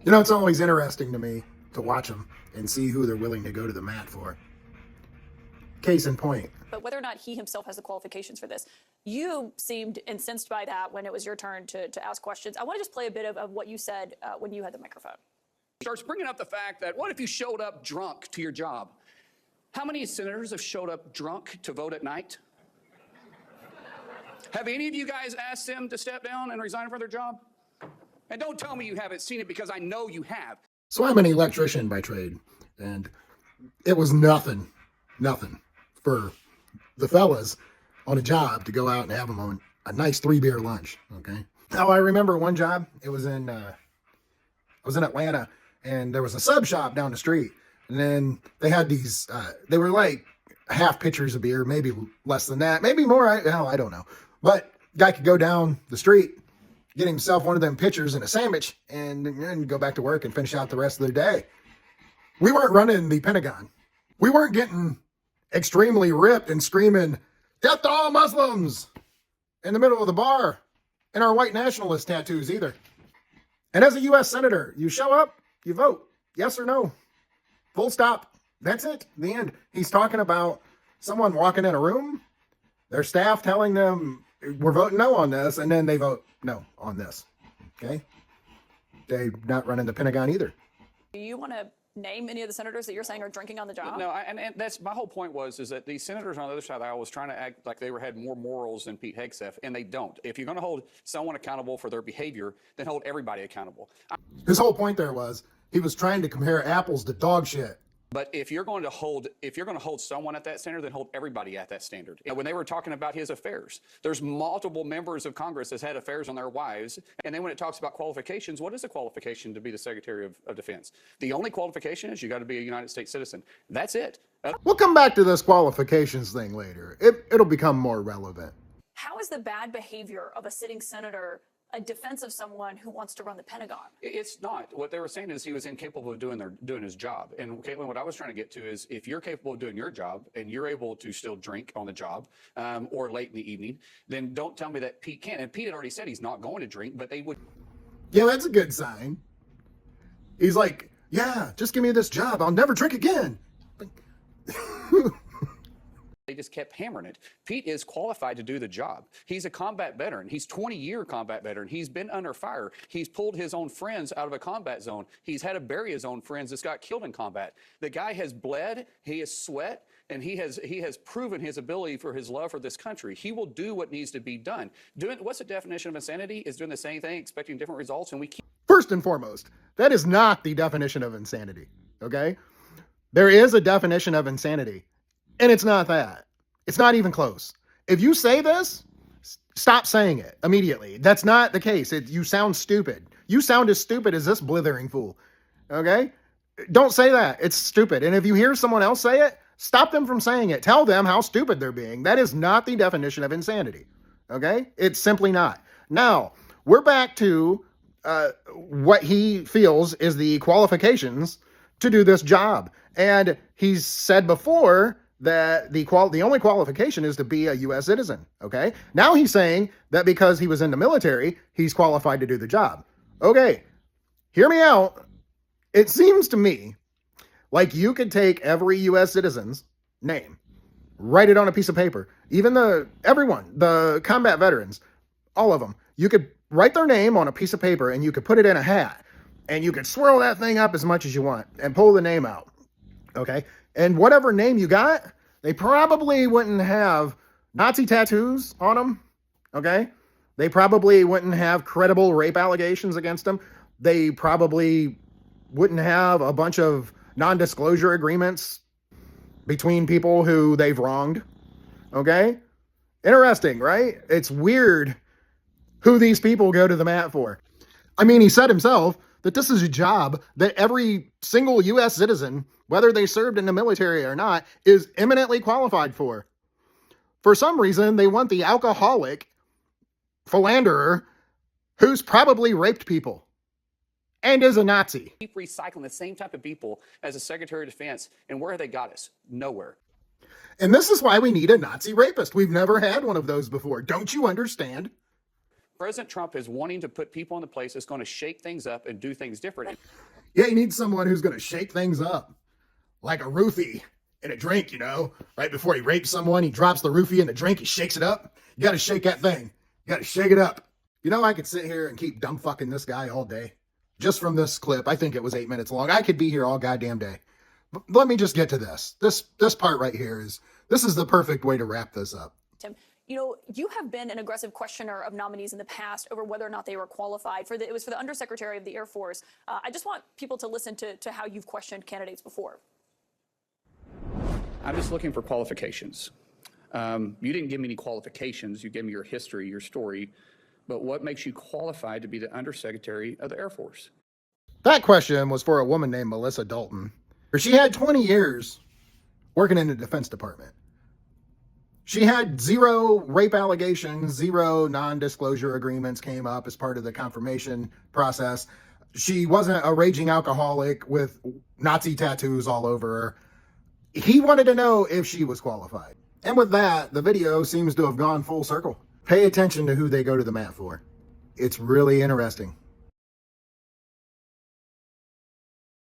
You know, it's always interesting to me to watch them and see who they're willing to go to the mat for. Case in point. But whether or not he himself has the qualifications for this, you seemed incensed by that when it was your turn to ask questions. I want to just play a bit of what you said when you had the microphone. Starts bringing up the fact that what if you showed up drunk to your job? How many senators have showed up drunk to vote at night? Have any of you guys asked them to step down and resign from their job? And don't tell me you haven't seen it, because I know you have. So I'm an electrician by trade, and it was nothing for the fellas on a job to go out and have them on a nice 3-beer lunch, okay? Now, I remember one job, it was in, I was in Atlanta, and there was a sub shop down the street, and then they had these, they were like half pitchers of beer, maybe less than that, maybe more, I don't know. But guy could go down the street, get himself one of them pitchers and a sandwich, and go back to work and finish out the rest of the day. We weren't running the Pentagon. We weren't getting extremely ripped and screaming, "Death to all Muslims!" in the middle of the bar, and our white nationalist tattoos either. And as a U.S. Senator, you show up, you vote, yes or no. Full stop. That's it. The end. He's talking about someone walking in a room, their staff telling them, we're voting no on this, and then they vote no on this. Okay? They're not running the Pentagon either. Do you want to name any of the senators that you're saying are drinking on the job? No, and that's my whole point is that these senators on the other side of the aisle was trying to act like they had more morals than Pete Hegseth, and they don't. If you're going to hold someone accountable for their behavior, then hold everybody accountable. His whole point there was he was trying to compare apples to dog shit. But if you're going to hold someone at that standard, then hold everybody at that standard. And when they were talking about his affairs, there's multiple members of Congress that's had affairs on their wives. And then when it talks about qualifications, what is the qualification to be the Secretary of Defense? The only qualification is you got to be a United States citizen. That's it. We'll come back to this qualifications thing later. It'll become more relevant. How is the bad behavior of a sitting senator a defense of someone who wants to run the Pentagon? It's not. What they were saying is he was incapable of doing his job. And Caitlin, what I was trying to get to is if you're capable of doing your job and you're able to still drink on the job or late in the evening, then don't tell me that Pete can't. And Pete had already said he's not going to drink, but they would. Yeah, that's a good sign. He's like, yeah, just give me this job. I'll never drink again. They just kept hammering it. Pete is qualified to do the job. He's a combat veteran. He's 20-year combat veteran. He's been under fire. He's pulled his own friends out of a combat zone. He's had to bury his own friends that's got killed in combat. The guy has bled, he has sweat, and he has proven his ability for his love for this country. He will do what needs to be done. What's the definition of insanity? Is doing the same thing, expecting different results, and we keep. First and foremost, that is not the definition of insanity, okay? There is a definition of insanity. And it's not that. It's not even close. If you say this, stop saying it immediately. That's not the case. You sound stupid. You sound as stupid as this blithering fool. Okay? Don't say that. It's stupid. And if you hear someone else say it, stop them from saying it. Tell them how stupid they're being. That is not the definition of insanity. Okay? It's simply not. Now, we're back to what he feels is the qualifications to do this job. And he's said before that the only qualification is to be a U.S. citizen, okay? Now he's saying that because he was in the military, he's qualified to do the job. Okay, hear me out. It seems to me like you could take every U.S. citizen's name, write it on a piece of paper, even everyone, the combat veterans, all of them. You could write their name on a piece of paper and you could put it in a hat and you could swirl that thing up as much as you want and pull the name out, okay? And whatever name you got, they probably wouldn't have Nazi tattoos on them, okay? They probably wouldn't have credible rape allegations against them. They probably wouldn't have a bunch of non-disclosure agreements between people who they've wronged, okay? Interesting, right? It's weird who these people go to the mat for. I mean, he said himself that this is a job that every single U.S. citizen, whether they served in the military or not, is eminently qualified for. For some reason, they want the alcoholic philanderer who's probably raped people and is a Nazi. Keep recycling the same type of people as the Secretary of Defense, and where have they got us? Nowhere. And this is why we need a Nazi rapist. We've never had one of those before. Don't you understand? President Trump is wanting to put people in the place that's going to shake things up and do things different. Yeah, you need someone who's going to shake things up. Like a roofie in a drink, you know? Right before he rapes someone, he drops the roofie in the drink, he shakes it up. You got to shake that thing. You got to shake it up. You know, I could sit here and keep dumb fucking this guy all day. Just from this clip, I think it was 8 minutes long. I could be here all goddamn day. But let me just get to this. This part right here this is the perfect way to wrap this up. Tim, you know, you have been an aggressive questioner of nominees in the past over whether or not they were qualified. It was for the Undersecretary of the Air Force. I just want people to listen to how you've questioned candidates before. I'm just looking for qualifications. You didn't give me any qualifications. You gave me your history, your story. But what makes you qualified to be the Undersecretary of the Air Force? That question was for a woman named Melissa Dalton. She had 20 years working in the Defense Department. She had 0 rape allegations, 0 non-disclosure agreements came up as part of the confirmation process. She wasn't a raging alcoholic with Nazi tattoos all over her. He wanted to know if she was qualified. And with that, the video seems to have gone full circle. Pay attention to who they go to the mat for. It's really interesting.